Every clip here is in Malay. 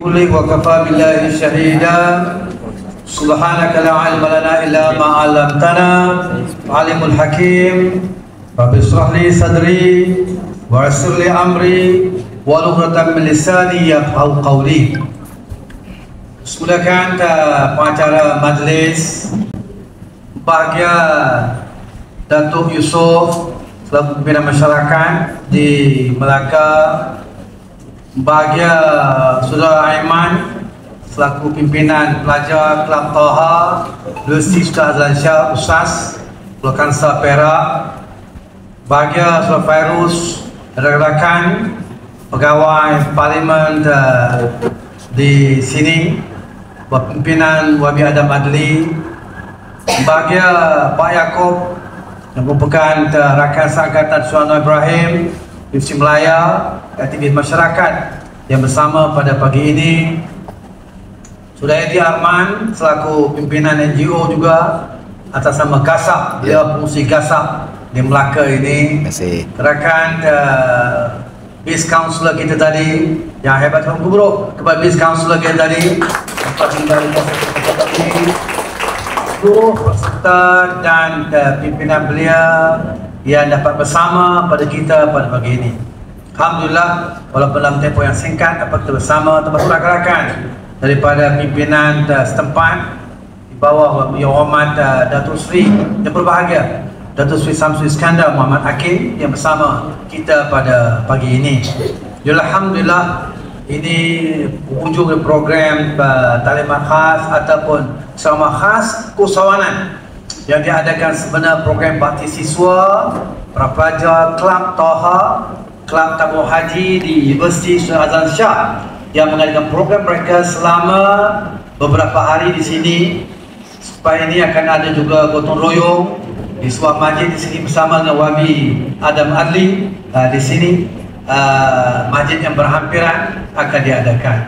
Qul wa kafa billahi shahida. Subhanaka la ilma lana illa ma 'allamtana. Alimul hakim. Rabbi shrah li sadri wa yassir li amri wa lughatan min lisani yafqahu qawli. Silakan pengacara majlis bahagia Datuk Yusof selaku pimpinan masyarakat di Melaka, bahagia Saudara Aiman selaku pimpinan pelajar Kelab Taha Universiti Sultan Azlan Shah USAS Pulau Kansa Perak, bahagia Saudara Fairuz, rakan-rakan pegawai parlimen di sini, pimpinan Wabi Adam Adli, bahagia Pak Yaakob yang merupakan rakan seangkatan Suharno Ibrahim, Divisi Melaya, aktivis masyarakat yang bersama pada pagi ini. Sudah Edi Arman selaku pimpinan NGO juga atas nama GASAP, dia fungsi GASAP di Melaka ini. Rakan Base Councilor kita tadi yang hebat, buruk kepada Base Councilor kita tadi, seluruh peserta dan pimpinan beliau yang dapat bersama pada kita pada pagi ini. Alhamdulillah, walaupun dalam tempoh yang singkat dapat kita bersama, termasuk rakan-rakan daripada pimpinan setempat di bawah Yang Hormat Datuk Seri yang berbahagia Datuk Seri Samsul Iskandar Muhammad Hakim yang bersama kita pada pagi ini. Alhamdulillah, ini ujung program talimat khas ataupun ceramah khas keusahawanan yang diadakan sebenar program bakti siswa para pelajar Kelab Taha, Kelab Tabung Haji di Universiti Sultan Azlan Shah yang mengadakan program mereka selama beberapa hari di sini. Supaya ini akan ada juga gotong royong di sebuah masjid di sini bersama dengan Wabi Adam Adli di sini. Masjid yang berhampiran akan diadakan.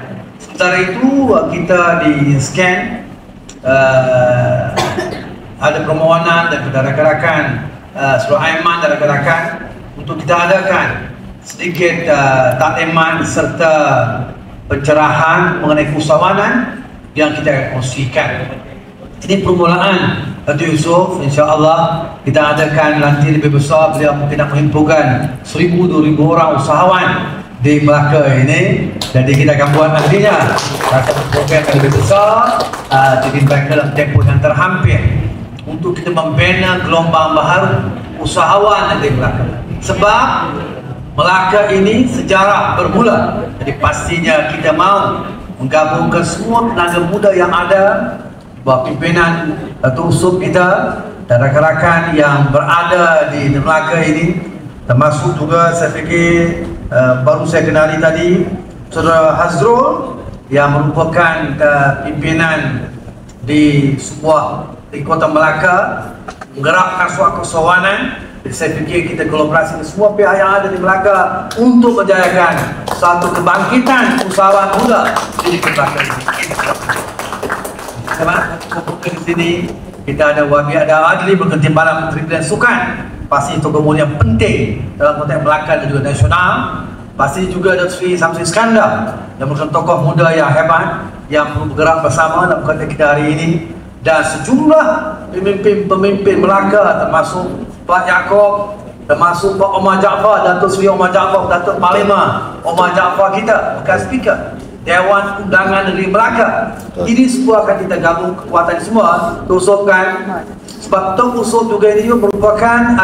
Sementara itu kita di scan ada permohonan daripada rakan-rakan Surah Aiman dan rakan-rakan untuk kita adakan sedikit taklimat serta pencerahan mengenai keusahawanan yang kita akan kongsikan. Ini permulaan Datuk Yusof, insya-Allah kita adakan nanti lebih besar. Beliau mungkin nak menghimpunkan 1,000-2,000 orang usahawan di Melaka ini. Jadi kita akan buat nantinya satu program yang lebih besar jadi mereka dalam tempoh yang terhampir untuk kita membina gelombang baru usahawan di Melaka. Sebab Melaka ini sejarah bermula. Jadi pastinya kita mahu menggabungkan semua tenaga muda yang ada, bawah pimpinan Datuk Yusof kita dan rakan-rakan yang berada di Melaka ini, termasuk juga saya fikir baru saya kenali tadi Saudara Hazrul yang merupakan pimpinan di sebuah di Kota Melaka, menggerakkan suatu keusahawanan. Jadi saya fikir kita kolaborasi dengan semua pihak yang ada di Melaka untuk menjayakan satu kebangkitan usahawan muda di Melaka ini. Di sini kita ada Wabi Adam Adli berketimbangan Menteri Pendidikan Sukan, pasti itu kemudian penting dalam konteks Melaka dan juga nasional. Pasti juga Datuk Seri Samsul Iskandar yang merupakan tokoh muda yang hebat yang perlu bergerak bersama dalam konteks kita hari ini, dan sejumlah pemimpin Melaka termasuk Pak Yaakob, termasuk Pak Omar Jaafar, Datuk Seri Omar Jaafar, Datuk Panglima Omar Jaafar kita, bekas speaker Dewan Undangan Negeri Melaka. Ini semua akan kita gabung kekuatan semua terusupkan. Sebab Tok Yusof juga ini merupakan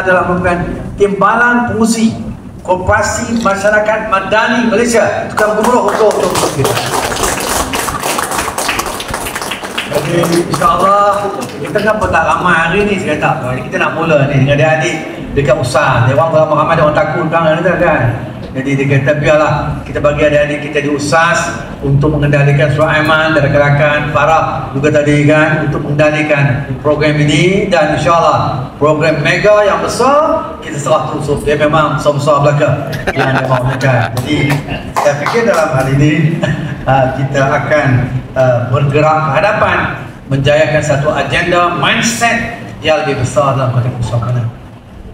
timbalan fungsi Koperasi Masyarakat Madani Malaysia, tukang gubernur untuk kita. Jadi insyaAllah kita kan tak ramai hari ni, saya kata kita nak mula ni dengan adik-adik dekat usaha. Dia orang ramai ada orang takut kan. Jadi dia kata biarlah kita bagi adik-adik kita di USAS untuk mengendalikan Surah Aiman dan rakan-rakan Farah juga tadi kan, untuk mengendalikan program ini. Dan insyaAllah program mega yang besar kita serah terus. Dia memang besar-besar belakang yang dia mahukan. Jadi saya fikir dalam hal ini kita akan bergerak ke hadapan menjayakan satu agenda mindset yang lebih besar dalam konteks usahawanan.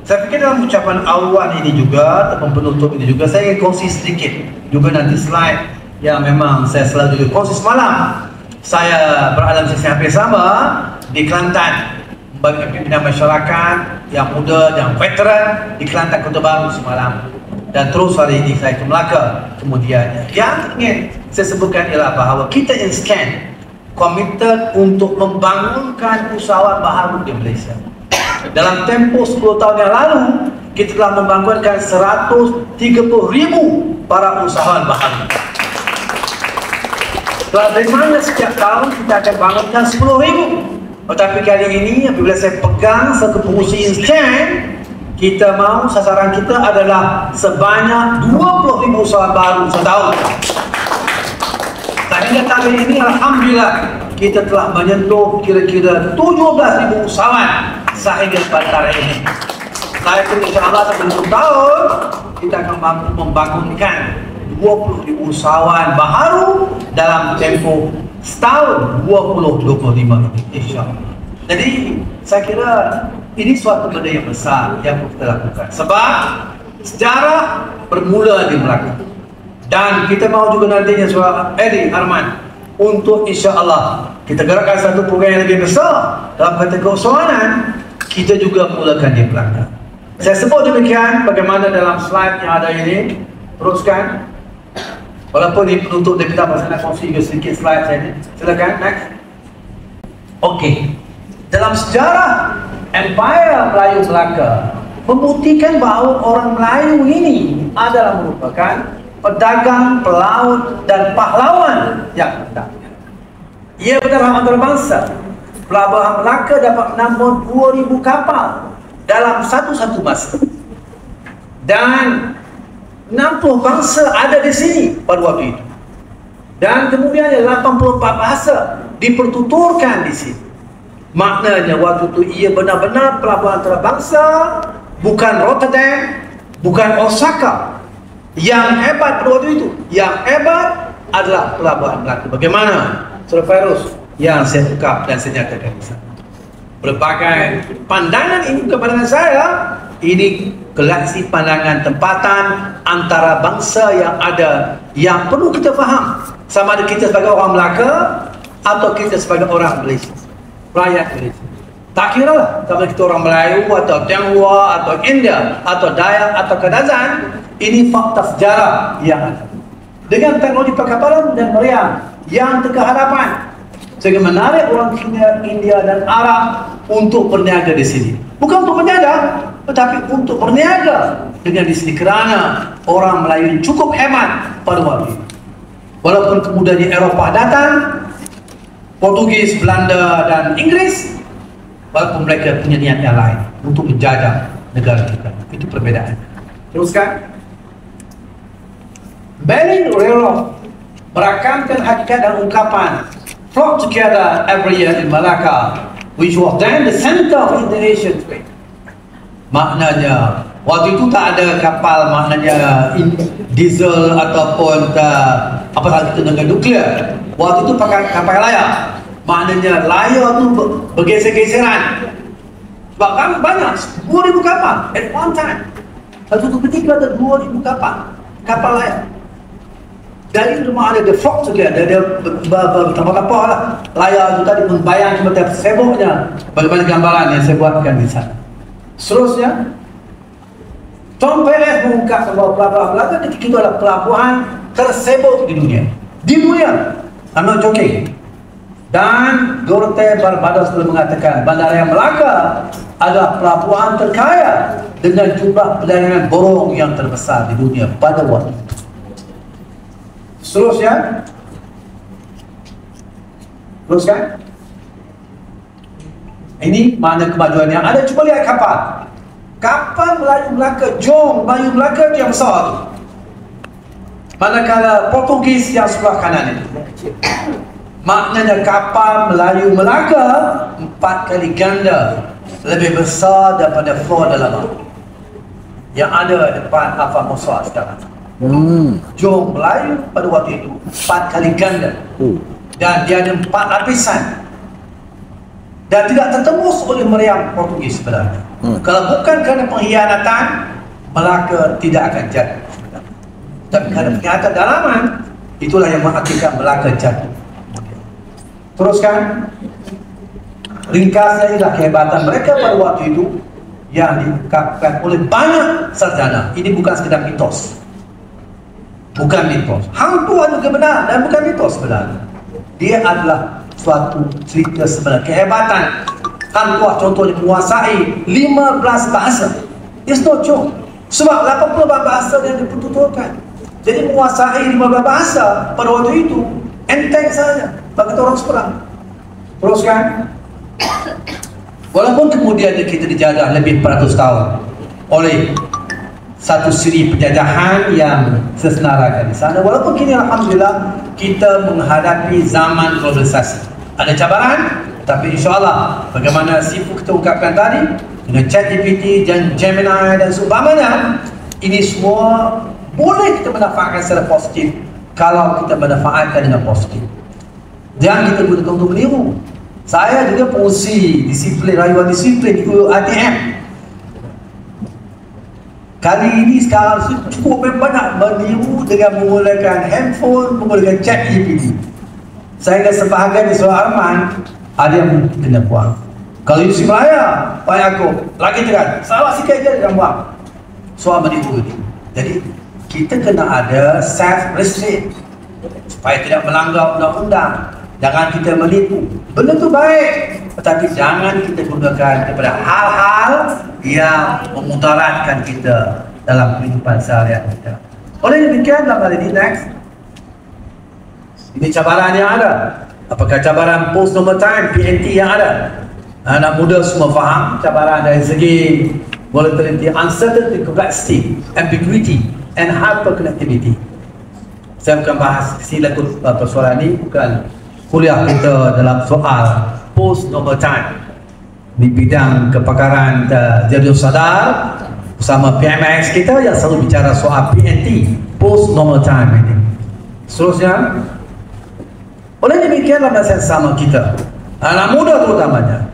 Saya fikir dalam ucapan awal ini juga ataupun penutup ini juga saya ingin kongsi sedikit juga nanti slide yang memang saya selalu juga kongsi semalam. Saya berada di sesi hampir sama di Kelantan bagi pimpinan masyarakat yang muda, yang veteran di Kelantan Kota Baru semalam. Dan terus hari ini saya ke Melaka kemudiannya. Yang ingin saya sebutkan ialah bahawa kita inscan komited untuk membangunkan usahawan baharu di Malaysia. Dalam tempoh 10 tahun yang lalu, kita telah membangunkan 130,000 para usahawan baharu. Dari mana setiap tahun kita akan bangunkan 10,000. Tetapi kali ini apabila saya pegang satu pengurusi instan, kita mahu sasaran kita adalah sebanyak 20,000 usahawan baru setahun. Sehingga tahun ini alhamdulillah kita telah menyentuh kira-kira 17,000 usahawan sehingga pada hari ini. Saya pun insyaAllah sebelum tahun kita akan mampu membangunkan 20,000 usahawan baharu dalam tempoh setahun 2025 ini insyaAllah. Jadi saya kira ini suatu benda yang besar yang kita lakukan sebab sejarah bermula di Melaka. Dan kita mahu juga nantinya Saudara Eddie Arman untuk insyaAllah kita gerakkan satu program yang lebih besar dalam kata keusahawanan. Kita juga mulakan di Melaka. Saya sebut demikian bagaimana dalam slide yang ada ini. Teruskan. Walaupun ini penutup dia kita nak kongsi juga sedikit slide saya ini. Silakan next. Okey. Dalam sejarah Empire Melayu Melaka membuktikan bahawa orang Melayu ini adalah merupakan pedagang, pelaut dan pahlawan yang hebat. Ia benar antarabangsa. Pelabuhan Melaka dapat menampung 2,000 kapal dalam satu masa. Dan 60 bangsa ada di sini pada waktu itu. Dan kemudian 84 bahasa dipertuturkan di sini. Maknanya waktu itu ia benar-benar pelabuhan antarabangsa, bukan Rotterdam, bukan Osaka. Yang hebat pada waktu itu, yang hebat adalah pelabuhan Melaka. Bagaimana Saudara Fairuz yang saya ungkap dan saya nyatakan di sana. Berbagai pandangan ini bukan pandangan saya, ini galaksi pandangan tempatan antara bangsa yang ada yang perlu kita faham. Sama ada kita sebagai orang Melaka atau kita sebagai orang Malaysia, rakyat Malaysia. Tak kira lah, sama kita orang Melayu atau Tionghoa atau India atau Dayak atau Kadazan. Ini fakta sejarah yang ada. Dengan teknologi perkapalan dan meriam yang terkehadapan, sehingga menarik orang India dan Arab untuk berniaga di sini. Bukan untuk berniaga, tetapi untuk berniaga dengan di sini kerana orang Melayu cukup hebat pada waktu itu. Walaupun kemudian Eropah datang, Portugis, Belanda dan Inggris, walaupun mereka punya niat yang lain untuk menjajah negara kita. Itu perbedaan. Teruskan. Bering Railroad merakamkan hakikat dan ungkapan flock together every year in Malacca, which was then the center of Indonesian trade. Maknanya waktu itu tak ada kapal, maknanya diesel ataupun apa lagi dengan nuklear. Waktu itu pakai kapal layar. Maknanya layar tu bergeser-geseran. Sebab kan banyak 2,000 kapal at one time. Satu ketika ada 2,000 kapal layar. Dari rumah ada the flock together, ada bertambah-tambah lah. Layar itu tadi membayang seperti seboknya. Bagaimana gambaran yang saya buatkan di sana. Seterusnya, Tom Perez mengungkap bahawa pelabuhan Melaka ketika itu adalah pelabuhan tersebut di dunia. Di dunia, I'm not joking. Dan Dorothy Barbados telah mengatakan Bandara Melaka adalah pelabuhan terkaya dengan jumlah perdagangan borong yang terbesar di dunia pada waktu itu. Seterusnya, teruskan. Ini mana kemajuan yang ada. Cuba lihat kapal. Kapal Melayu Melaka, Jom Melayu Melaka itu yang besar tu. Manakala Portugis yang sebelah kanan itu. Maknanya kapal Melayu Melaka 4 kali ganda lebih besar daripada floor dalam laut yang ada depan Alfa Musa sekarang. Jom Melayu pada waktu itu 4 kali ganda dan dia ada 4 lapisan dan tidak tertembus oleh meriam Portugis sebenarnya. Kalau bukan kerana pengkhianatan, Melaka tidak akan jatuh. Tapi kerana pengkhianatan dalaman, Itulah yang mengakibatkan Melaka jatuh. Teruskan. Ringkasnya ialah kehebatan mereka pada waktu itu yang diungkapkan oleh banyak sarjana. Ini bukan sekedar mitos. Bukan mitos. Hang Tuah juga benar dan bukan mitos sebenarnya. Dia adalah suatu cerita sebenar. Kehebatan Hang Tuah contohnya menguasai 15 bahasa. It's not joke. Sebab 80 bahasa yang dipertuturkan. Jadi menguasai 15 bahasa pada waktu itu enteng saja bagi orang seberang. Teruskan. Walaupun kemudian kita dijajah lebih 400 tahun oleh satu siri penjajahan yang sesenarakan di sana, walaupun kini alhamdulillah kita menghadapi zaman globalisasi. Ada cabaran, tapi insyaAllah bagaimana Sifu kita ungkapkan tadi dengan ChatGPT dan Gemini dan seumpamanya, ini semua boleh kita manfaatkan secara positif kalau kita manfaatkan dengan positif. Jangan kita gunakan untuk meniru. Saya juga fungsi disiplin, rayuan disiplin di UiTM. Kali ini sekarang cukup banyak meniru dengan menggunakan handphone, menggunakan ChatGPT. Saya ingat sebahagian di Surah Arman ada yang kena buang. Kalau Yusuf Melaya, Pak Yaakob, lagi tekan, salah sikit je dia buang. Soal meniru ini. Jadi kita kena ada self-restraint supaya tidak melanggar undang-undang. Jangan kita menipu. Benda tu baik, tetapi jangan kita gunakan kepada hal-hal yang memudaratkan kita dalam kehidupan seharian kita. Oleh demikian, dalam hal ini next, ini cabaran yang ada. Apakah cabaran post normal time, PNT yang ada? Anak muda semua faham cabaran dari segi volatility, uncertainty, complexity, ambiguity, and hyperconnectivity. Saya bukan bahas sila persoalan ini, bukan kuliah kita dalam soal post normal time di bidang kepakaran Jadiul Sadar bersama PMX kita yang selalu bicara soal PNT, post normal time ini. Seterusnya, oleh demikian dalam masa sama kita, anak muda terutamanya,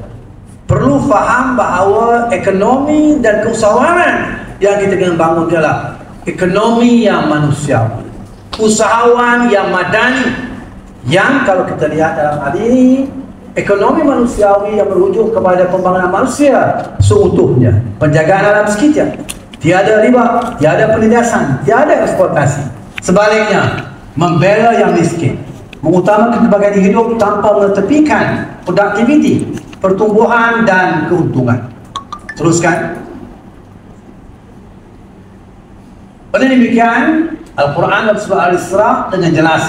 perlu faham bahawa ekonomi dan keusahawanan yang kita kena bangun adalah ekonomi yang manusiawi, usahawan yang madani, yang kalau kita lihat dalam hal ini ekonomi manusiawi yang merujuk kepada pembangunan manusia seutuhnya, penjagaan alam sekitar, tiada riba, tiada penindasan, tiada eksploitasi. Sebaliknya, membela yang miskin, mengutamakan kebahagiaan hidup tanpa mengetepikan produktiviti, pertumbuhan dan keuntungan. Teruskan. Oleh demikian, Al-Quran dalam surah Al-Isra dengan jelas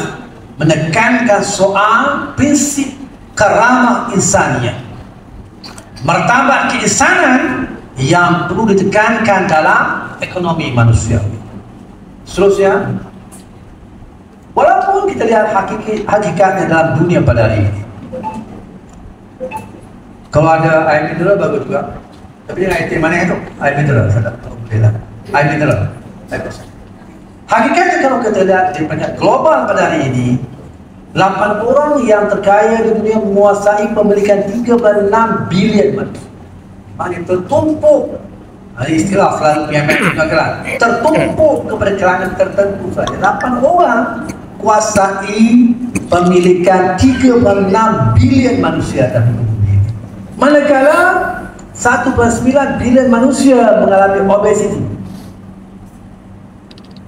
menekankan soal prinsip karamah insaniyah, martabat keinsanan yang perlu ditekankan dalam ekonomi manusiawi. Seterusnya, walaupun kita lihat hakikatnya dalam dunia pada hari ini, kalau ada air mineral bagus juga, tapi dengan air mana itu? Air mineral, alhamdulillah. Air mineral. Hakikatnya kalau kita lihat di banyak global pada hari ini, 8 orang yang terkaya di dunia menguasai pemilikan 36 bilion manusia. Maknanya tertumpuk, ada istilah selalu PMX mengatakan tertumpuk kepada kalangan tertentu saja. 8 orang kuasai pemilikan 36 bilion manusia dalam dunia. Manakala 1,9 bilion manusia mengalami obesiti.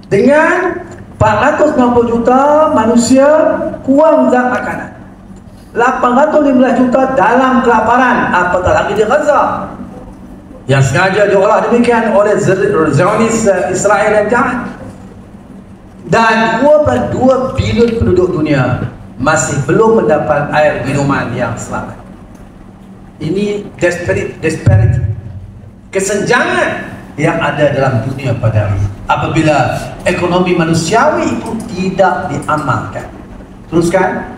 Dengan 490 juta manusia kurang zat makanan, 815 juta dalam kelaparan, apatah lagi di Gaza yang sengaja diolah demikian oleh Zionis Israel dan jahat. Dan 2,2 bilion penduduk dunia masih belum mendapat air minuman yang selamat. Ini disparity, kesenjangan yang ada dalam dunia pada hari ini apabila ekonomi manusiawi itu tidak diamalkan. Teruskan.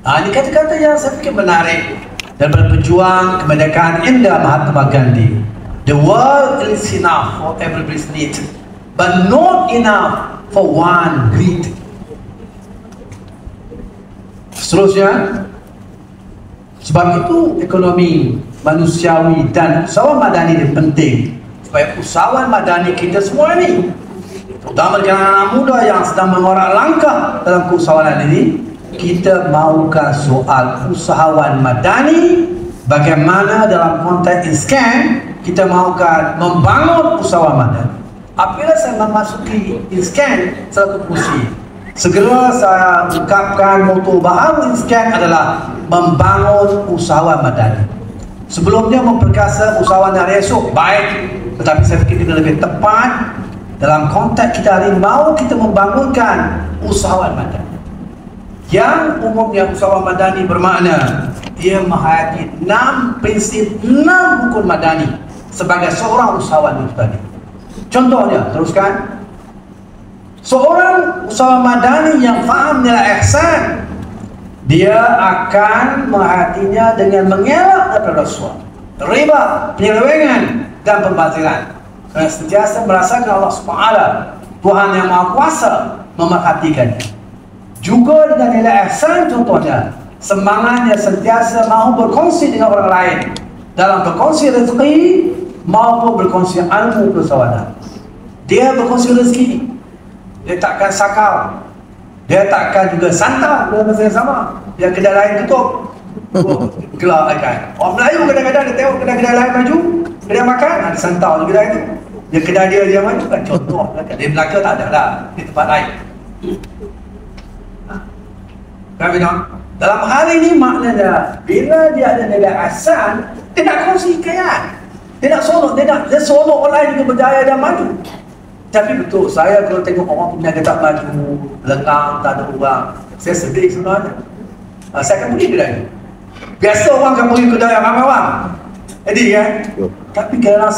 Ini kata-kata yang saya fikir menarik daripada pejuang kemerdekaan India Mahatma Gandhi. The world is enough for everybody's need, but not enough for one greed. Seterusnya, sebab itu ekonomi manusiawi dan usahawan madani ini penting supaya usahawan madani kita semua ini terutama dengan anak muda yang sedang mengorak langkah dalam keusahawanan ini, kita mahukan soal usahawan madani, bagaimana dalam konteks INSCAN kita mahukan membangun usahawan madani. Apabila saya memasuki INSCAN satu kursi, segera saya ungkapkan moto baharu INSCAN adalah membangun usahawan madani. Sebelumnya memperkasa usahawan dari esok baik, tetapi saya fikir kita lebih tepat dalam konteks kita hari mahu kita membangunkan usahawan madani. Yang umumnya usahawan madani bermakna ia menghayati 6 prinsip, 6 hukum madani sebagai seorang usahawan itu tadi. Contohnya, teruskan. Seorang usahawan madani yang faham nilai ihsan, dia akan menghayatinya dengan mengelak daripada rasuah, riba, penyelewengan dan pembaziran. Kerana sentiasa merasakan Allah SWT, Tuhan yang Maha Kuasa, memerhatikannya. Juga dengan nilai ihsan, contohnya semangatnya sentiasa mahu berkongsi dengan orang lain dalam berkongsi rezeki maupun berkongsi ilmu keusahawanan. Dia berkongsi rezeki, dia takkan sakal, dia takkan juga santau dalam masa yang sama. Yang kedai lain tutup, gelap kan. Orang Melayu kadang-kadang dia tengok kedai-kedai lain maju, kedai makan, ada santau di kedai itu. Dia kedai dia maju kan, contoh. Di Melaka tak ada lah, di tempat lain. Dalam hal ini maknanya bila dia ada nilai ihsan, dia nak kongsi kekayaan, dia nak sonok, dia sonok orang lain juga berjaya dan maju. Tapi betul, saya kalau tengok orang punya tak maju, lengang, tak ada orang, saya sedih sebenarnya. Saya akan pergi kedai itu. Biasa orang akan pergi kedai yang ramai orang, jadi kan. Tapi kerana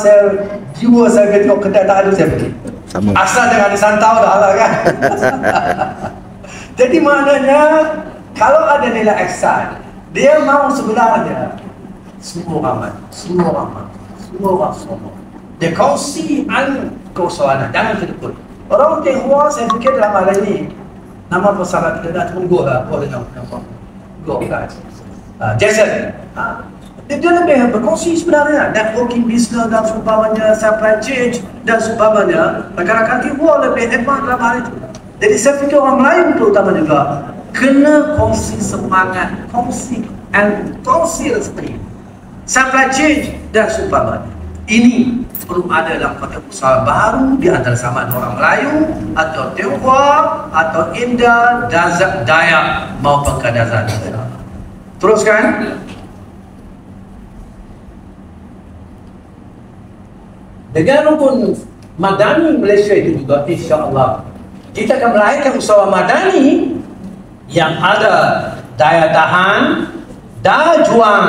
jiwa saya tengok kedai tak ada, saya pergi. Asal jangan disantau dah lah kan. Jadi maknanya kalau ada nilai ihsan, dia mahu sebenarnya semua ramai, semua ramai, semua orang semua. Dia kongsi keusahawanan, jangan terikut. Orang Tionghoa saya fikir dalam hal ini, nama pesawat kita dah tunggu lah, boleh nampak. Go kan. Jason. Dia lebih berkongsi sebenarnya, networking business dan seumpamanya, supply chain dan seumpamanya. Rakan-rakan Tionghoa lebih advance dalam hal itu. Jadi saya fikir orang Melayu terutama juga kena kongsi semangat, kongsi rezeki, supply chain dan seumpamanya. Ini perlu ada dalam konteks usaha baru di antara sama ada orang Melayu atau Tionghoa atau India, Dayak maupun Kadazan. Teruskan. Dengan rukun madani Malaysia itu juga, insya-Allah kita akan melahirkan usaha madani yang ada daya tahan, daya juang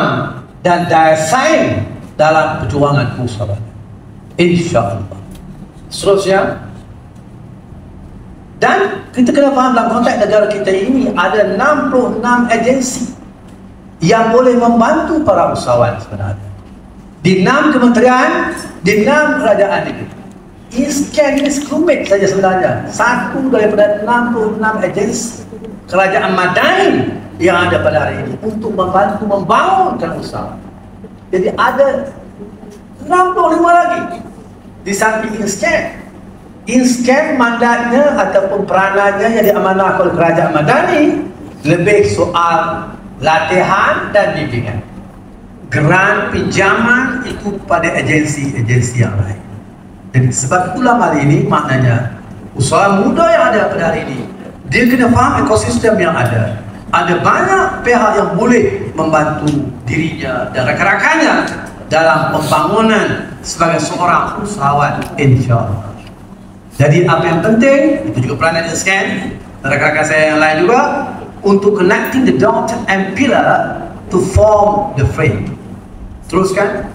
dan daya saing dalam perjuangan keusahawanan. InsyaAllah. Seterusnya, dan kita kena faham dalam konteks negara kita ini ada 66 agensi yang boleh membantu para usahawan sebenarnya. Di 6 kementerian, di 6 kerajaan negeri. INSCAN ini sekelumit saja sebenarnya, satu daripada 66 agensi kerajaan madani yang ada pada hari ini untuk membantu membangunkan usaha. Jadi ada 65 lagi di samping INSCAN. INSCAN mandatnya ataupun peranannya yang diamanahkan oleh kerajaan madani lebih soal latihan dan bimbingan. Geran pinjaman itu pada agensi-agensi yang lain. Jadi sebab itulah hal ini maknanya usaha muda yang ada pada hari ini, dia kena faham ekosistem yang ada. Ada banyak pihak yang boleh membantu dirinya dan rakan-rakannya dalam pembangunan sebagai seorang usahawan, insya-Allah. Jadi apa yang penting, itu juga peranan INSCAN dan rakan-rakan saya yang lain juga, untuk connecting the dot and pillar to form the frame. Teruskan.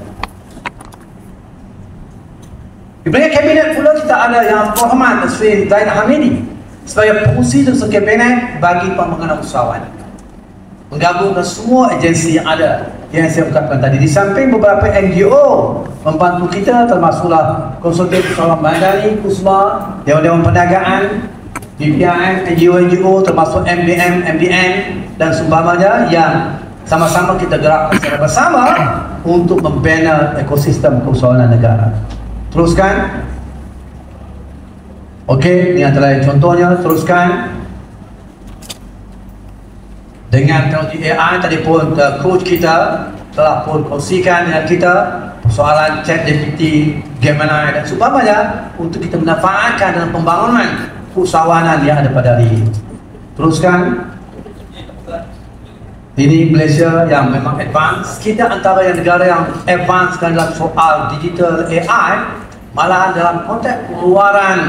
Di bawah kabinet pula kita ada Yang Berhormat Sri Zaid Hamidi sebagai pengurusi dan kabinet bagi pembangunan usahawan, menggabungkan semua agensi yang ada yang saya ungkapkan tadi. Di samping beberapa NGO membantu kita, termasuklah Konsultan Usahawan Madani, KUSMA, Dewan-Dewan Perdagangan, BPIM, NGO termasuk MDM, MDN dan seumpamanya, yang sama-sama kita gerakkan secara bersama untuk membina ekosistem keusahawanan negara. Teruskan. Okey, ini antara contohnya. Teruskan. Dengan teknologi AI tadi pun coach kita telah pun kongsikan dengan kita persoalan ChatGPT, Gemini dan sebagainya untuk kita manfaatkan dalam pembangunan usahawanan yang ada pada hari ini. Teruskan. Ini Malaysia yang memang advance. Kita antara yang negara yang advance dalam soal digital AI, malahan dalam konteks pengeluaran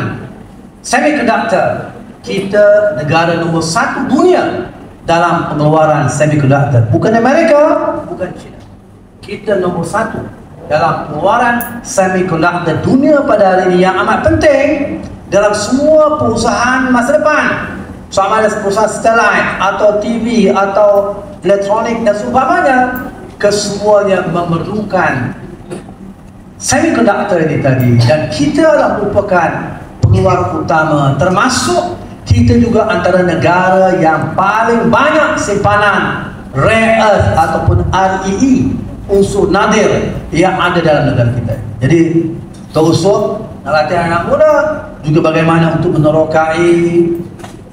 semiconductor, kita negara nombor 1 dunia dalam pengeluaran semiconductor. Bukan Amerika, bukan China. Kita nombor 1 dalam pengeluaran semiconductor dunia pada hari ini, yang amat penting dalam semua perusahaan masa depan. Sama ada perusahaan satelit atau TV atau elektronik dan sebagainya, kesemuanya memerlukan semiconductor ini tadi. Dan kita adalah merupakan pengeluar utama, termasuk kita juga antara negara yang paling banyak simpanan rare earth ataupun REE, unsur nadir, yang ada dalam negara kita. Jadi terusuk nak latihan anak muda juga bagaimana untuk menerokai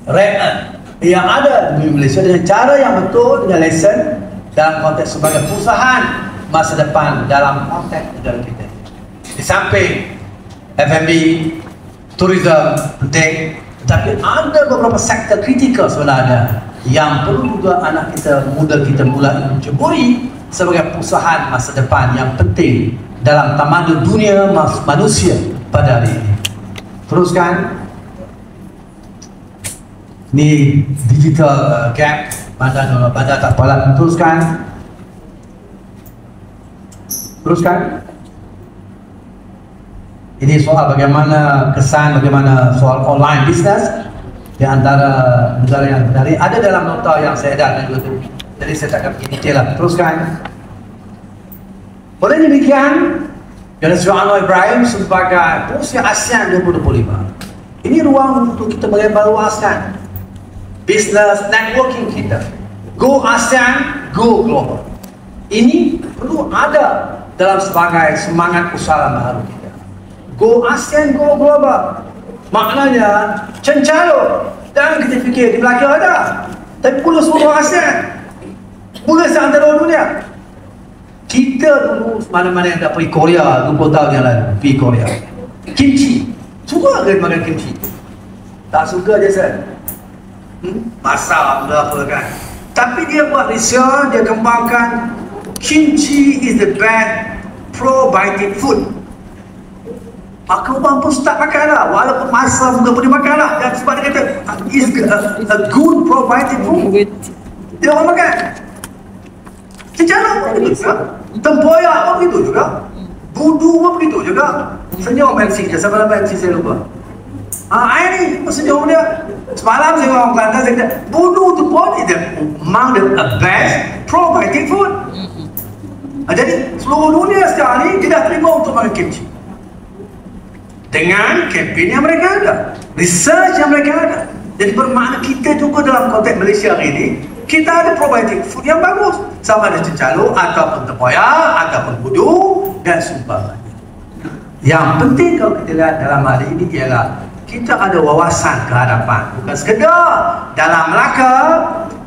rare earth yang ada di Malaysia dengan cara yang betul, dengan lesson dalam konteks sebagai perusahaan masa depan dalam konteks negara kita. Di samping F&B, tourism penting, tetapi ada beberapa sektor kritikal sebenarnya yang perlu juga anak kita, muda kita mulai menceburi sebagai perusahaan masa depan yang penting dalam tamadun dunia manusia pada hari ini. Teruskan. Ni digital gap, pada tak apalah. Teruskan. Teruskan. Ini soal bagaimana kesan, bagaimana soal online business di antara negara yang dari ada dalam nota yang saya ada itu. Jadi saya tak akan pergi detail lah. Teruskan. Oleh demikian, Yonathan Anwar Ibrahim sebagai pengurusi ASEAN 2025, ini ruang untuk kita mengevaluasikan business networking kita. Go ASEAN, go global. Ini perlu ada dalam sebagai semangat usaha baru kita. Go ASEAN, go global. Maknanya cencalo. Jangan kita fikir di belakang ada, tapi pula seluruh ASEAN, pula seantero dunia. Kita dulu mana-mana yang dah pergi Korea 20 tahun yang lalu, pergi Korea, kimchi, suka ke makan kimchi? Tak suka je Sir. Masak apa kan. Tapi dia buat research, dia kembangkan kimchi is the best probiotic food. Maka orang pun start makan lah, walaupun masa bukan boleh makan lah. Dan sebab dia kata is a good probiotic food, dia orang makan. Secara pun begitu juga, tempoyak pun begitu juga, budu pun begitu juga. Senyum MC je, sama nama MC saya lupa. Ini senyum dia. Semalam saya orang Kelantan, saya kata budu tu pun is among the best probiotic food. Jadi seluruh dunia sekarang ni tidak terima untuk makan kimchi. Dengan kempen yang mereka ada, research yang mereka ada. Jadi bermakna kita juga dalam konteks Malaysia hari ini, kita ada probiotic food yang bagus, sama ada cencalo ataupun tempoyak ataupun budu dan sebagainya. Yang penting kalau kita lihat dalam hal ini ialah kita ada wawasan kehadapan, bukan sekedar dalam Melaka,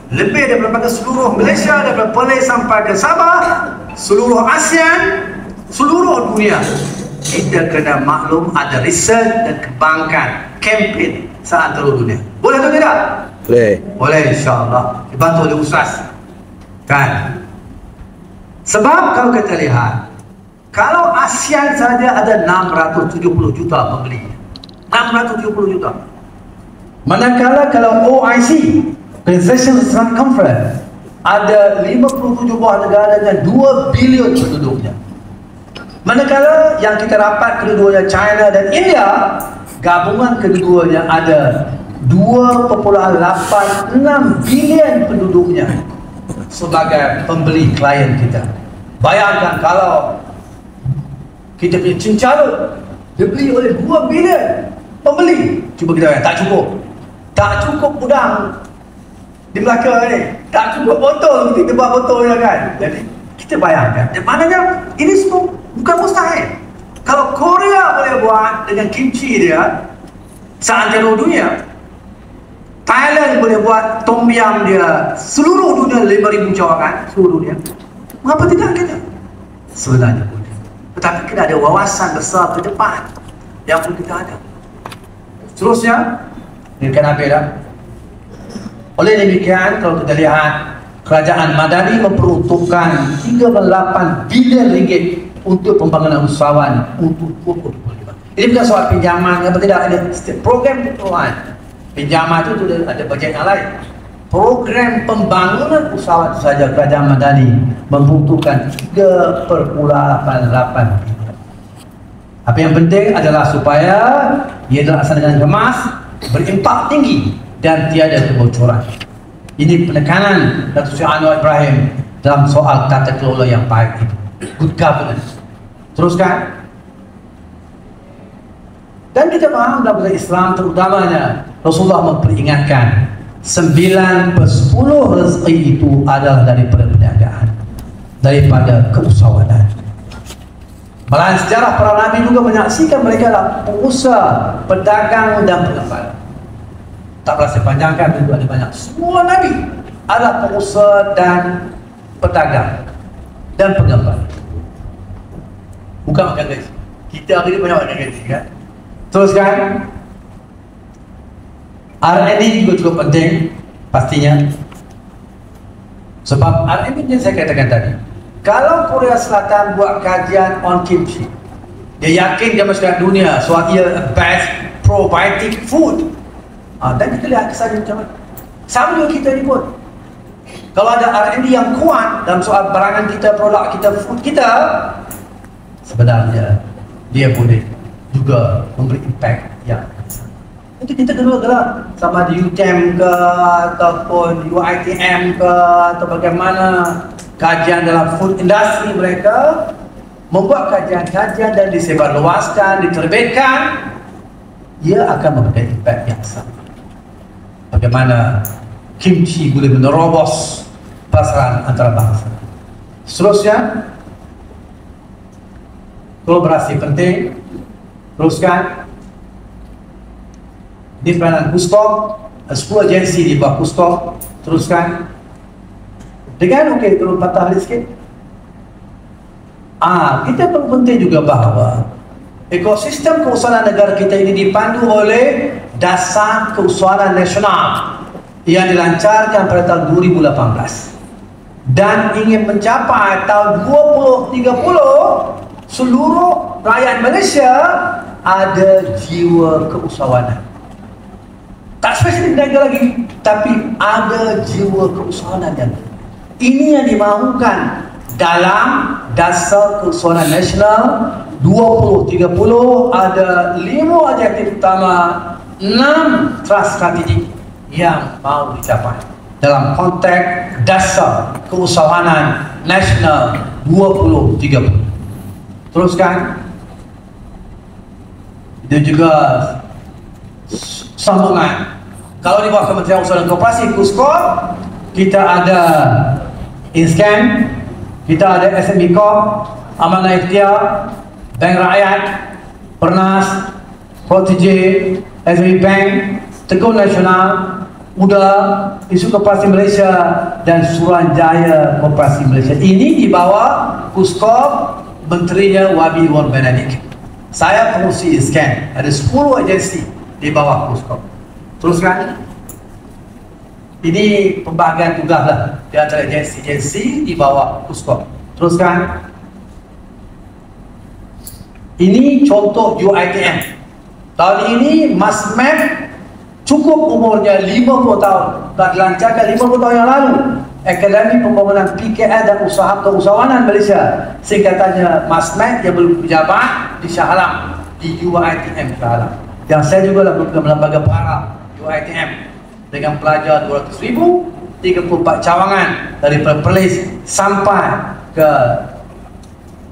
lebih daripada seluruh Malaysia, daripada Perlis sampai ke Sabah, seluruh ASEAN, seluruh dunia. Kita kena maklum ada research dan kembangkan kempen seantero dunia. Boleh atau tidak? Boleh. Boleh, insyaAllah. Dibantu oleh Ustaz. Kan? Sebab kalau kita lihat, kalau ASEAN saja ada 670 juta pembeli. 670 juta. Manakala kalau OIC, Organization Islamic Conference, ada 57 buah negara dengan 2 bilion penduduknya. Manakala yang kita rapat kedua-duanya China dan India, gabungan kedua-duanya ada 2,86 bilion penduduknya sebagai pembeli klien kita. Bayangkan kalau kita punya cincalo dibeli oleh 2 bilion pembeli. Cuba kita bayangkan, tak cukup. Tak cukup udang di belakang ni, tak cukup botol, kita buat botol je kan. Jadi kita bayangkan, maknanya ini semua bukan mustahil. Kalau Korea boleh buat dengan kimchi dia, seantero dunia. Thailand boleh buat tom yum dia seluruh dunia 5,000 cawangan seluruh dunia. Mengapa tidak kita? Sebenarnya boleh. Tetapi kita ada wawasan besar ke depan yang pun kita ada. Seterusnya, ini kan apa dah? Oleh demikian, kalau kita lihat, Kerajaan Madani memperuntukkan 38 bilion ringgit untuk pembangunan usahawan untuk 2025. Ini bukan soal pinjaman, apa tidak, ada program pertolongan. Pinjaman itu ada bajet yang lain. Program pembangunan usahawan saja Kerajaan Madani membutuhkan 3,88 bilion. Apa yang penting adalah supaya ia dilaksanakan dengan kemas, berimpak tinggi dan tiada kebocoran. Ini penekanan Datuk Seri Anwar Ibrahim dalam soal tata kelola yang baik itu. Good governance. Teruskan. Dan kita faham dalam Islam terutamanya Rasulullah memperingatkan 9/10 rezeki itu adalah daripada perniagaan, daripada keusahawanan. Malahan sejarah para Nabi juga menyaksikan mereka adalah pengusaha, pedagang dan pengembala. Tak perlu saya panjangkan, itu ada banyak. Semua Nabi adalah pengusaha dan pedagang dan pengembala. Bukan makan gaji. Kita hari ini banyak makan gaji kan. Teruskan. R&D juga cukup penting pastinya. Sebab R&D yang saya katakan tadi, kalau Korea Selatan buat kajian on kimchi, dia yakin dia masuk dunia soal ia best probiotic food. Dan kita lihat kesannya macam mana. Sama juga kita ni pun. Kalau ada R&D yang kuat dalam soal barangan kita, produk kita, food kita, sebenarnya dia boleh juga memberi impact yang besar. Itu kita kedua gerak sama di UTM ke ataupun UiTM ke atau bagaimana kajian dalam food industry mereka membuat kajian-kajian dan disebarluaskan, diterbitkan, ia akan memberikan impact yang besar. Bagaimana kimchi boleh menerobos pasaran antarabangsa. Seterusnya, kolaborasi penting. Teruskan. Di peranan Kuskop, 10 agensi di bawah Kuskop. Teruskan. Dengan turun patah balik sikit. Kita perlu penting juga bahawa ekosistem keusahawan negara kita ini dipandu oleh Dasar Keusahawanan Nasional yang dilancarkan pada tahun 2018 dan ingin mencapai tahun 2030 seluruh rakyat Malaysia ada jiwa keusahawanan. Tak spesifik negara lagi, tapi ada jiwa keusahawanan yang ini yang dimahukan dalam Dasar Keusahawanan Nasional 2030. Ada 5 objektif utama, 6 trust strategi yang mau dicapai dalam konteks Dasar Keusahawanan Nasional 2030. Teruskan. Itu juga sambungan. Kalau di bawah Kementerian Usaha dan Koperasi Kuskop, kita ada Inscan, kita ada SME Corp, Amanah Ikhtiar, Bank Rakyat, Pernas, Protege, SME Bank, Teguh Nasional, UDA, Isu Koperasi Malaysia dan Suruhanjaya Koperasi Malaysia. Ini di bawah Kuskop, Menterinya Wabi Wan Benadik. Saya pengurusi Inscan, ada 10 agensi di bawah Kuskop. Teruskan. Ini pembahagian tugas lah di antara agensi-agensi di bawah Kuskop. Teruskan. Ini contoh UiTM. Tahun ini Masmed cukup umurnya 50 tahun. Telah dilancarkan 50 tahun yang lalu. Akademi Pembangunan PKL dan Usaha Keusahawanan Malaysia. Singkatannya Masmed yang belum berjabat di Shah Alam, di UiTM Shah Alam. Yang saya juga lah lembaga pengarah UiTM dengan pelajar 200,000, 34 cawangan dari Perlis sampai ke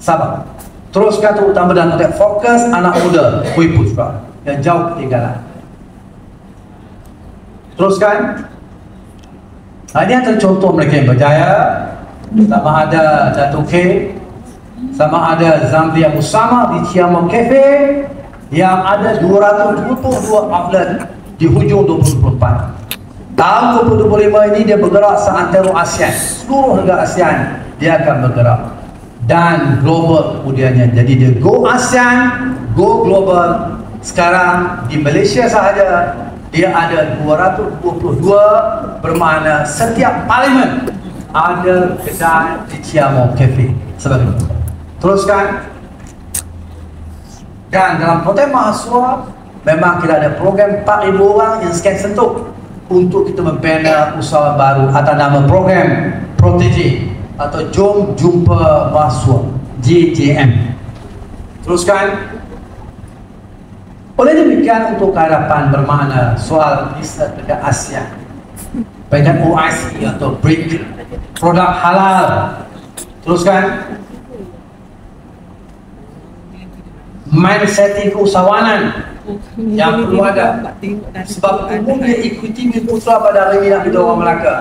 Sabah. Teruskan terutama dalam konteks fokus anak muda Putra yang jauh ketinggalan. Teruskan. Ini antara contoh mereka yang berjaya. Sama ada Datuk K, sama ada Zamri Abu Sama di Ciamon Cafe, yang ada 222 outlet di hujung 2024. Tahun 2025 ini dia bergerak seantero ASEAN, seluruh negara ASEAN dia akan bergerak, dan global kemudiannya. Jadi dia go ASEAN, go global. Sekarang di Malaysia sahaja dia ada 222, bermakna setiap parlimen ada kedai di Ciamo Cafe sebagainya. Teruskan. Dan dalam Konten Mahasiswa memang kita ada program 4,000 orang yang sekian sentuh untuk kita membina usaha baru atas nama program Protege atau Jom Jumpa Mahasiswa, JJM. Teruskan. Oleh demikian, untuk kehadapan bermakna soal bisnes dekat ASEAN, baikkan OIC atau BRIC, produk halal. Teruskan. Mindset keusahawanan yang perlu ada, sebab umumnya ikuti Bumi-Putera pada hari ini kita orang Melaka.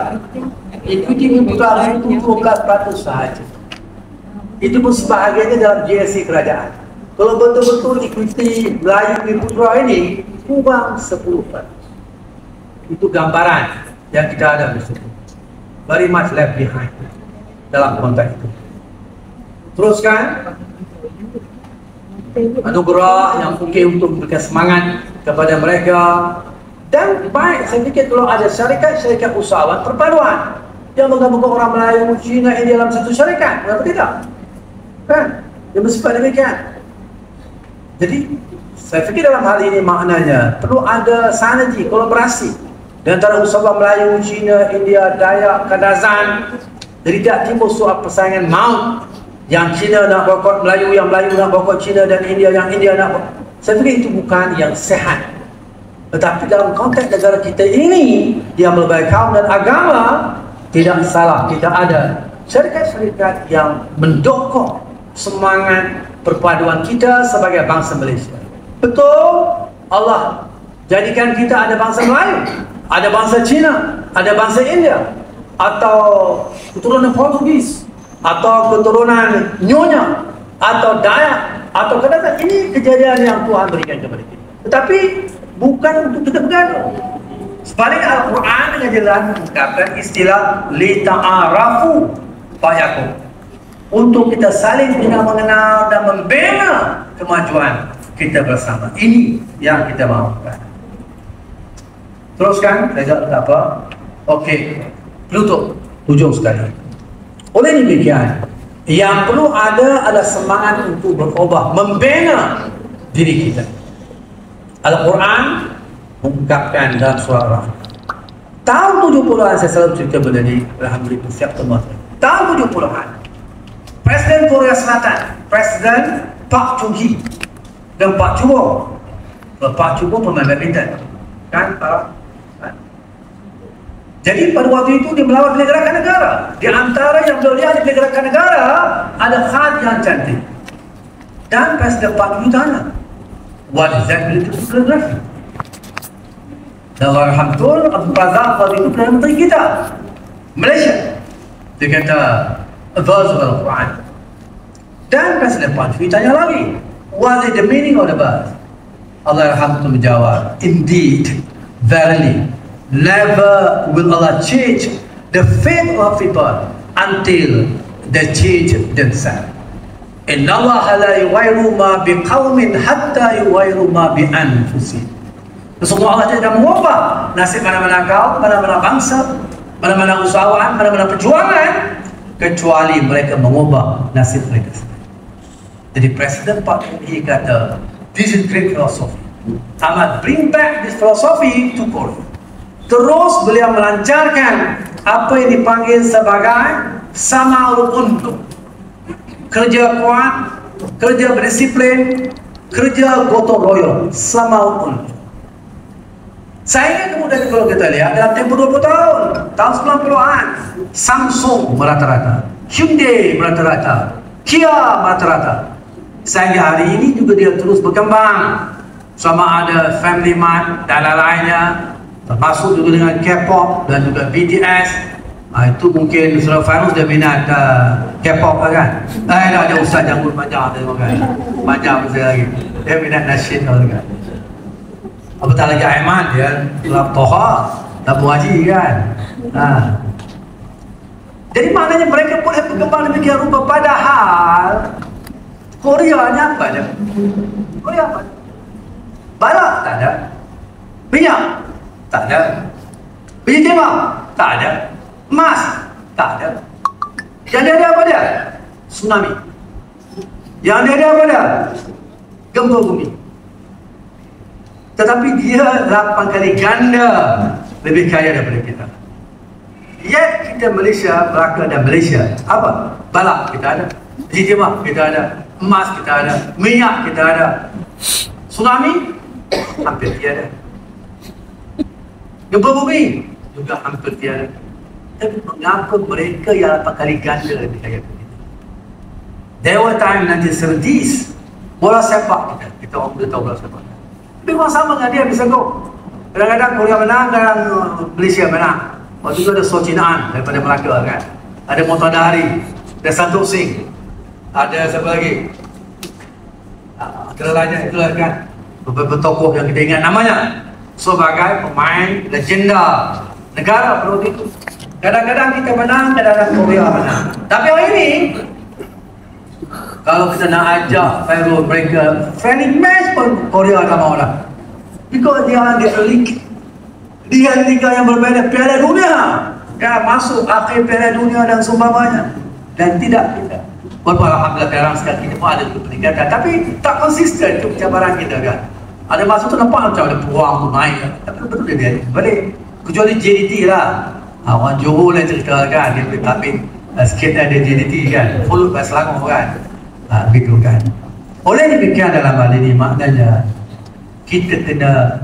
Ikuti Bumi-Putera hari itu 12% sahaja. Itu pun sebahagiannya dalam GSC kerajaan. Kalau betul-betul ikuti Melayu Bumi-Putera ini kurang 10%. Itu gambaran yang kita ada di situ. Very much left behind dalam konteks itu. Teruskan. Anugerah yang mungkin untuk memberikan semangat kepada mereka. Dan baik, saya fikir kalau ada syarikat-syarikat usahawan perpaduan yang menggabungkan orang Melayu, Cina, India dalam satu syarikat, kenapa tidak? Kan? Yang bersifat demikian. Jadi saya fikir dalam hal ini maknanya perlu ada sinergi, kolaborasi di antara usahawan Melayu, Cina, India, Dayak, Kadazan. Jadi tidak timbul soal persaingan maut, yang Cina nak boikot Melayu, yang Melayu nak boikot Cina, dan India, yang India nak boikot. Saya fikir itu bukan yang sehat. Tetapi dalam konteks negara kita ini yang berbagai kaum dan agama, tidak salah kita ada syarikat-syarikat yang mendukung semangat perpaduan kita sebagai bangsa Malaysia. Betul, Allah jadikan kita ada bangsa Melayu, ada bangsa Cina, ada bangsa India, atau keturunan Portugis, atau keturunan Nyonya, atau Dayak, atau Kadazan. Ini kejadian yang Tuhan berikan kepada kita. Tetapi bukan untuk kita bergaduh. Sebaliknya Al-Quran dengan jelas mengungkapkan istilah lita'arafu fayakun, untuk kita saling mengenal dan membina kemajuan kita bersama. Ini yang kita mahukan. Teruskan, saya tak apa. Okey, penutup hujung sekali. Oleh demikian, yang perlu ada adalah semangat untuk berubah, membina diri kita. Al-Quran mengungkapkan dalam surah Ar-Rahman. Tahun 70-an, saya selalu cerita benda ni, alhamdulillah siap teman. Tahun 70-an, Presiden Korea Selatan, Presiden Park Chung-hee dan Pak Chubong. Pak Chubong pemain badminton, kan Pak? Jadi pada waktu itu dia melawan penegarakan negara. Di antara yang beliau lihat di penegarakan negara ada khat yang cantik. Dan Presiden Pak Chung-hee tanya, what is that related to photography? Dan Alhamdulillah, Abdul Razak waktu itu Perdana Menteri kita Malaysia, dia kata a verse of Al-Quran. Dan Presiden Pak Chung-hee tanya lagi, what is the meaning of the verse? Allah Alhamdulillah menjawab, indeed, verily, never will Allah change the fate of people until they change themselves. Inna Allah la yughayyiru ma biqaumin hatta yughayyiru ma bi anfusihim. Sesungguhnya Allah tidak mengubah nasib mana-mana kaum, mana-mana bangsa, mana-mana usahawan, mana-mana perjuangan, kecuali mereka mengubah nasib mereka sendiri. Jadi Presiden Pak Chung-hee kata, this is great philosophy. I must bring back this philosophy to Korea. Terus beliau melancarkan apa yang dipanggil sebagai Sama'ul Untung. Kerja kuat, kerja berdisiplin, kerja gotong royong, Sama'ul Untung. Saya ingat kemudian kalau kita lihat dalam tempoh 20 tahun, tahun 90-an, Samsung merata-rata, Hyundai merata-rata, Kia merata-rata. Sehingga hari ini juga dia terus berkembang. Sama ada Family Mart dan lain-lainnya, termasuk juga dengan K-pop dan juga BTS. Itu mungkin Saudara Fairuz dia minat K-pop kan? Ada ustaz janggut panjang dia makan. Panjang saya lagi. Dia minat nasyid kan. Apatah lagi Aiman, dia Toha, tak haji kan. Jadi maknanya mereka boleh berkembang demikian rupa, padahal Korea ni apa dia? Korea apa? Barak tak ada. Minyak tak ada. Biji timah tak ada. Emas tak ada. Yang dia ada apa dia? Tsunami. Yang dia ada apa dia? Gempa bumi. Tetapi dia 8 kali ganda lebih kaya daripada kita. Yet kita Malaysia, Melaka dan Malaysia, apa? Balak kita ada, biji timah kita ada, emas kita ada, minyak kita ada, tsunami hampir tiada, gempa bumi juga hampir tiada. Tapi mengapa mereka yang 8 kali ganda lebih kaya kita? There were time 1970s, bola sepak kita orang boleh tahu bola sepak. Tapi orang sama dengan dia bisa go. Kadang-kadang Korea menang, kadang Malaysia menang. Waktu itu ada Socinaan daripada Melaka kan. Ada Motadari, ada Santok Singh, ada siapa lagi? Kerajaan itulah kan. Beberapa tokoh yang kita ingat namanya sebagai pemain legenda negara pada waktu itu. Kadang-kadang kita menang, kadang-kadang Korea menang. Tapi hari ini kalau kita nak ajak Fairul mereka friendly match pun Korea tak mau dah. Because dia ada league. Dia liga yang berbeza, Piala Dunia. Ya, masuk akhir Piala Dunia dan seumpamanya. Dan tidak kita. Walaupun alhamdulillah sekarang kita pun ada juga peningkatan, tapi tak konsisten itu cabaran kita kan. Ada masa tu nampak macam ada peluang tu naik, tapi betul dia balik. Kecuali JDT lah. Orang Johor lah cerita kan, dia tapi sikit ada JDT kan, follow by Selangor kan. Begitu kan. Oleh demikian dalam hal ini maknanya kita kena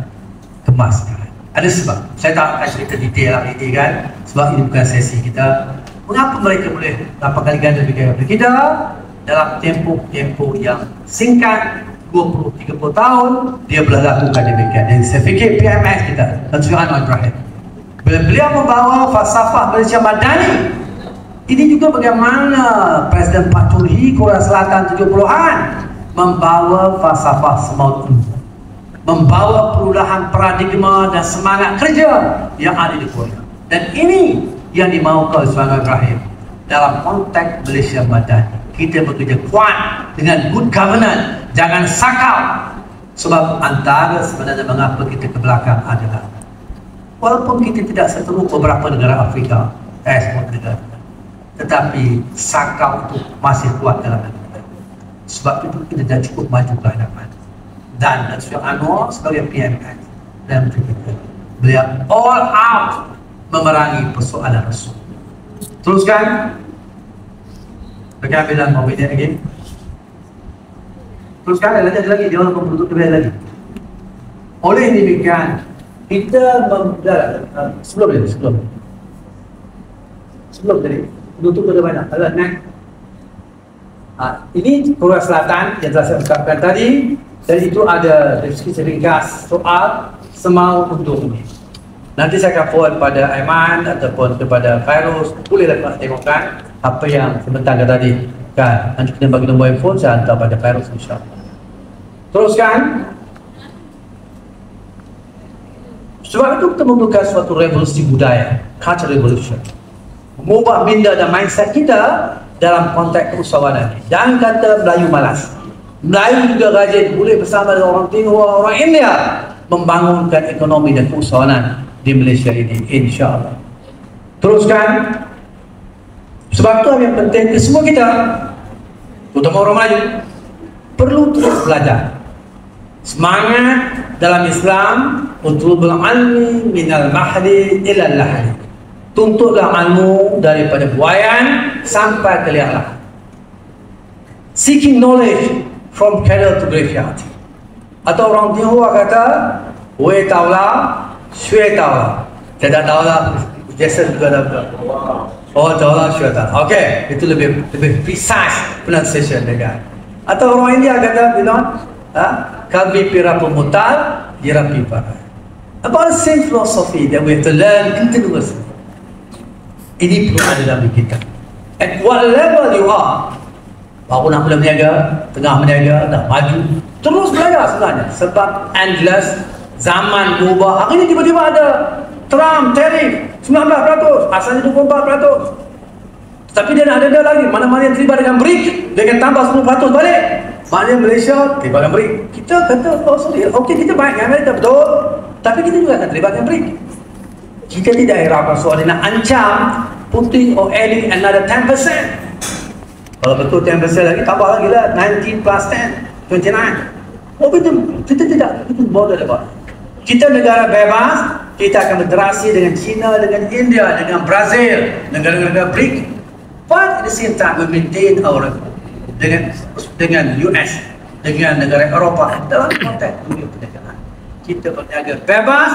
kemaskan. Ada sebab. Saya tak akan cerita detail lah ini kan, sebab ini bukan sesi kita. Mengapa mereka boleh 8 kali ganda lebih kaya daripada kita dalam tempoh yang singkat 20-30 tahun dia boleh lakukan demikian. Dan saya fikir PMS kita dan Sri Anwar Ibrahim bila beliau membawa falsafah Malaysia Madani, ini juga bagaimana Presiden Pak Tun Hee Korea Selatan 70-an membawa falsafah semaut ilmu, membawa perubahan paradigma dan semangat kerja yang ada di Korea. Dan ini yang dimaukan oleh Sri Anwar Ibrahim dalam konteks Malaysia Madani. Kita bekerja kuat dengan good governance, jangan sakau. Sebab antara sebenarnya mengapa kita ke belakang adalah walaupun kita tidak seteruk beberapa negara Afrika, ekspor negara, tetapi sakau itu masih kuat dalam negara. Sebab itu kita tidak cukup maju ke hadapan. Dan Sri Anwar sebagai PMS dan beliau all out memerangi persoalan Rasul. Teruskan. Bagaimana bilang mau beda lagi? Teruskan ada lagi, dia orang penduduk lebih lagi. Oleh demikian kita sebelum tadi penduduk ada banyak. Ada next. Ini Korea Selatan yang telah saya ungkapkan tadi. Dan itu ada deskripsi ringkas soal semau untuk ini. Nanti saya akan forward pada Aiman ataupun kepada Fairuz. Bolehlah tengokkan apa yang sebentar tadi kan. Nanti kita bagi nombor handphone, saya hantar pada Fairuz insyaAllah. Teruskan. Sebab itu kita membutuhkan suatu revolusi budaya, culture revolution, mengubah minda dan mindset kita dalam konteks keusahawanan. Jangan kata Melayu malas. Melayu juga rajin, boleh bersama dengan orang Tionghoa, orang India membangunkan ekonomi dan keusahawanan di Malaysia ini, insyaAllah. Teruskan. Sebab itu yang penting semua kita, terutama orang Melayu, perlu terus belajar. Semangat dalam Islam untuk ilmi minal mahdi ilal lahdi. Tuntutlah ilmu daripada buayan sampai ke liang lahat. Seeking knowledge from cradle to graveyard. Atau orang Tionghoa kata, "Wei taula, shui taula." Tidak taula, Jason juga ada. Oh, taula, shui taula. Okey, itu lebih precise pronunciation dia. Atau orang India kata, "Kalbi pira pemutal, yirapi para." About the same philosophy that we have to learn continuously. Ini perlu ada dalam kita. At what level you are, baru nak mula berniaga, tengah berniaga, dah maju, terus belajar sebenarnya sebab endless, zaman berubah. Hari ini tiba-tiba ada Trump tarif 19%, asalnya 24%. Tapi dia nak ada lagi, mana-mana yang terlibat dengan BRIC, dia akan tambah 10% balik. Maknanya Malaysia terlibat dengan BRIC. Kita kata, oh sorry, okey kita baik dengan Amerika, betul. Tapi kita juga akan terlibat dengan BRIC. Kita tidak harapkan soal dia nak ancam putting or adding another 10%. Kalau betul 10% lagi, tambah lagi lah, 19 plus 10, 29. Oh betul, kita tidak, kita bodoh dapat. Kita negara bebas, kita akan berinteraksi dengan China, dengan India, dengan Brazil, negara-negara BRIC. But at the same time, we maintain our dengan US, dengan negara Eropah dalam konteks dunia perdagangan. Kita berniaga bebas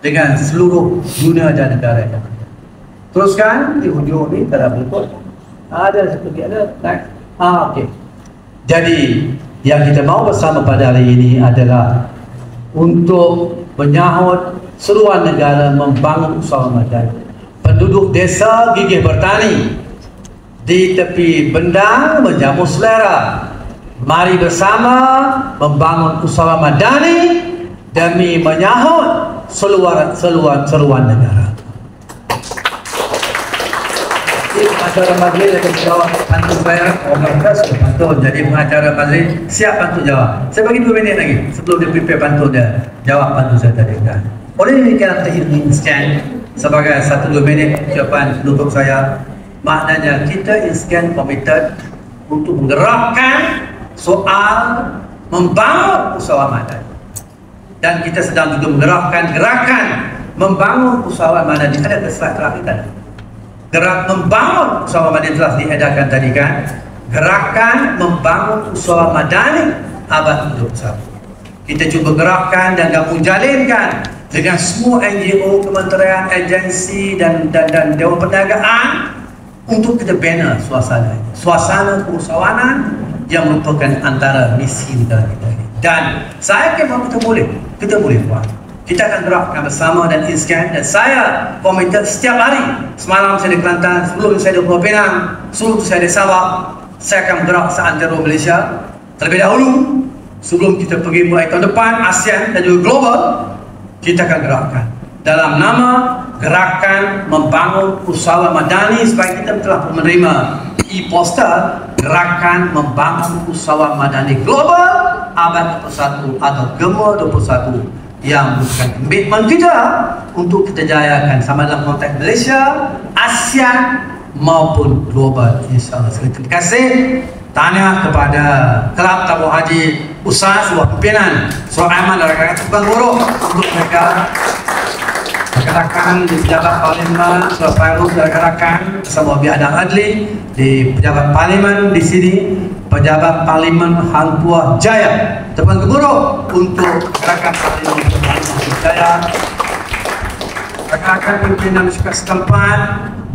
dengan seluruh dunia dan negara yang ada. Teruskan di hujung ni kalau berikut. Ada seperti ada next. Okey. Jadi yang kita mahu bersama pada hari ini adalah untuk menyahut seruan negara membangun usaha madani. Penduduk desa gigih bertani, di tepi bendang menjamu selera. Mari bersama membangun usaha madani demi menyahut seruan negara. Pengacara majlis akan jawab bantu saya. Pantun. Jadi pengacara majlis siap bantu jawab. Saya bagi 2 minit lagi sebelum dia prepare pantun dia jawab pantun saya tadi kan. Oleh ini kita instan sebagai 1-2 minit ucapan penutup saya. Maknanya kita instan committed untuk menggerakkan soal membangun usaha madani. Dan kita sedang juga menggerakkan gerakan membangun usaha madani. Ada keserak kita. Gerak membangun usaha madani telah diedarkan tadi kan. Gerakan membangun usaha madani abad 21. Kita cuba gerakkan dan gabung jalinkan dengan semua NGO, kementerian, agensi dan Dewan Perdagangan untuk kita bina suasana keusahawanan yang merupakan antara misi negara kita ini. Dan saya yakin kita boleh buat. Kita akan gerakkan bersama dan instan. Dan saya komited setiap hari. Semalam saya di Kelantan, sebelum saya di Pulau Pinang, sebelum saya di Sabah, saya akan bergerak seantero Malaysia terlebih dahulu. Sebelum kita pergi mulai tahun depan, ASEAN dan juga global, kita akan gerakkan dalam nama gerakan membangun usaha madani supaya kita telah menerima e-poster gerakan membangun usaha madani global abad 21 atau GEMA 21 yang merupakan komitmen kita untuk kita jayakan sama dalam konteks Malaysia, ASEAN maupun global insyaAllah. Terima kasih. Tanya kepada Kelab Tabung Haji Usaha sebuah pimpinan Surah Aiman dan rakan-rakan tukang buruh untuk mereka rekan-rekan di pejabat parlimen Surah Fairuz dan rakan-rakan bersama Biadang Adli di pejabat parlimen di sini, pejabat parlimen Hang Tuah Jaya tukang buruh untuk gerakan parlimen Hang Jaya, rekan-rekan pimpinan masyarakat setempat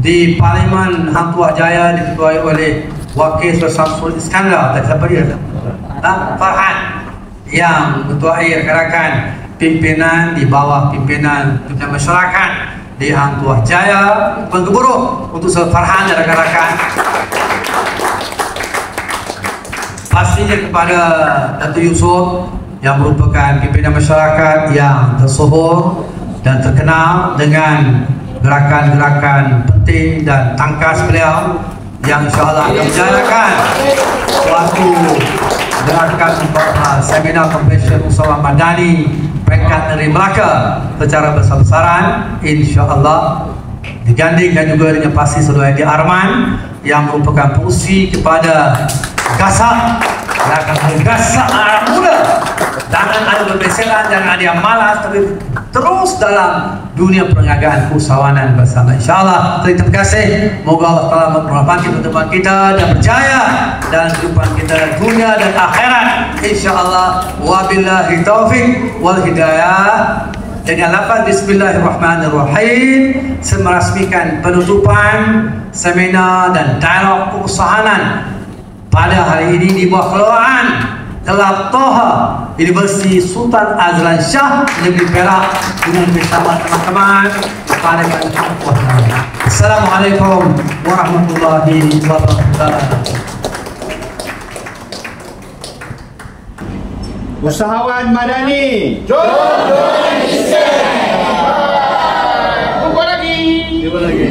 di parlimen Hang Tuah Jaya diketuai oleh Wakil Samsul Iskandar, tadi siapa dia? Farhan, yang ketuai rekan-rekan pimpinan di bawah pimpinan masyarakat di Hang Tuah Jaya, penggeburuh untuk Farhan dan rekan-rekan. Pastinya kepada Datuk Yusof yang merupakan pimpinan masyarakat yang tersohor dan terkenal dengan gerakan-gerakan penting dan tangkas beliau yang insyaAllah akan menjalankan suatu gerakan seminar kompetisi usaha madani peringkat negeri Melaka secara besar-besaran insyaAllah, digandingkan juga dengan pasti saudara Edi Arman yang merupakan pengurusi kepada gasak anak muda. Jangan ada berbeseran, jangan ada yang malas, tapi terus dalam dunia perniagaan keusahawanan bersama insyaAllah. Terima kasih. Moga Allah Ta'ala memberkati pertemuan kita dan berjaya dalam kehidupan kita dunia dan akhirat insyaAllah. Wabillahi taufiq wal hidayah. Dengan lafaz Bismillahirrahmanirrahim saya merasmikan penutupan seminar dan dialog keusahawanan pada hari ini di bawah kelolaan Kelab Toha Universiti Sultan Azlan Shah Negeri Perak dengan bersama teman-teman kepada Assalamualaikum warahmatullahi wabarakatuh. Usahawan Madani. Jom Indonesia. Jumpa lagi. Jumpa lagi.